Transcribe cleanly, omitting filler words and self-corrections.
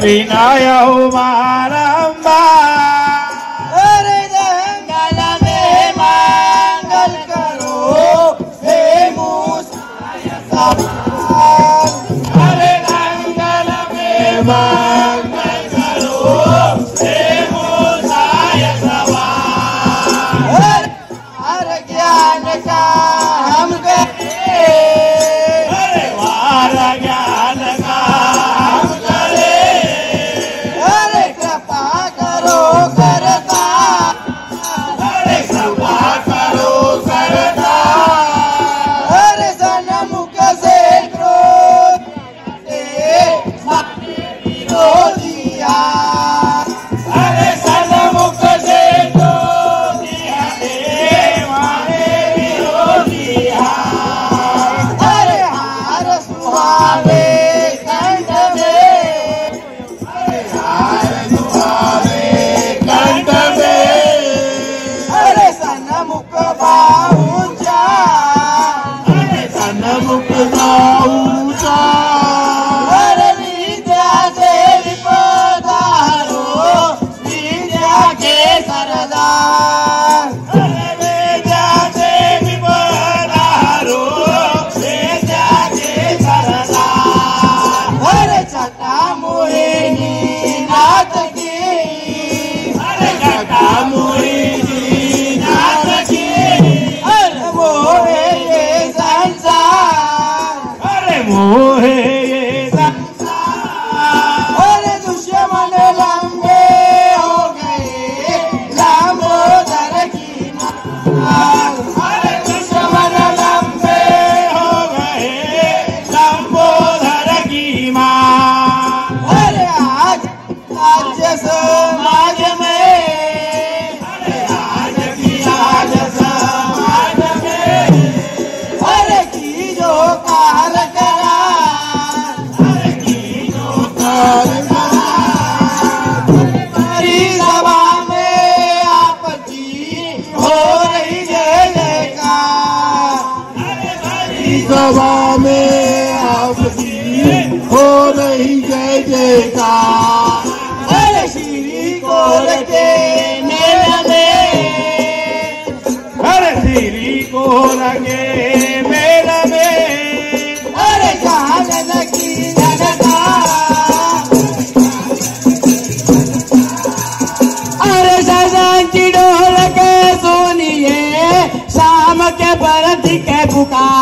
विनयौ बारंबार। अरे जंगल में मंगल करो हे मूसाय सवार। अरे जंगल में मंगल करो हे मूसाय सवार। हर ज्ञान का हम करे, अरे वार ज्ञान का हम करे। अरे कृपा करो करता, अरे कृपा करो करता। अरे सन्मुख से क्रोध से मारे विरोधिया। अरे सन्मुख से तो दिया दे मारे विरोधिया। अरे हार सुहावे कंठ में, हार दुआरे कंठ में। अरे सन्मुख बाहुचा, अरे सन्मुख का ऊंचा। अरे विद्या से विपदा हरो, विद्या के सरदार। अरे वेद्या से विपदा हरो, वेद्या के सरदार। अरे छटा मोहिनी नाथ की, अरे जटा मोहिनी नाथ की। अरे मोहे ये संसार। अरे मोहे ये संसार। अरे दुश्मन लंबे हो गए लंबोदर की मार। अरे दुश्मन लंबे हो गए लंबोदर की मां। अरे आज राज्य समाज में, अरे आज की आज समाज में। अरे की जो कार करा, अरे की जो कर हरी सभा में आपकी हो रही जय जयकार। अरे भरी सभा में आपकी हो रही जय जयकार। अरे श्री कोल के मेला में, अरे श्री को लगे मेला में। अरे जागन की जनता, अरे सजन की डोल के सुनिए शाम के बरत के पुकार।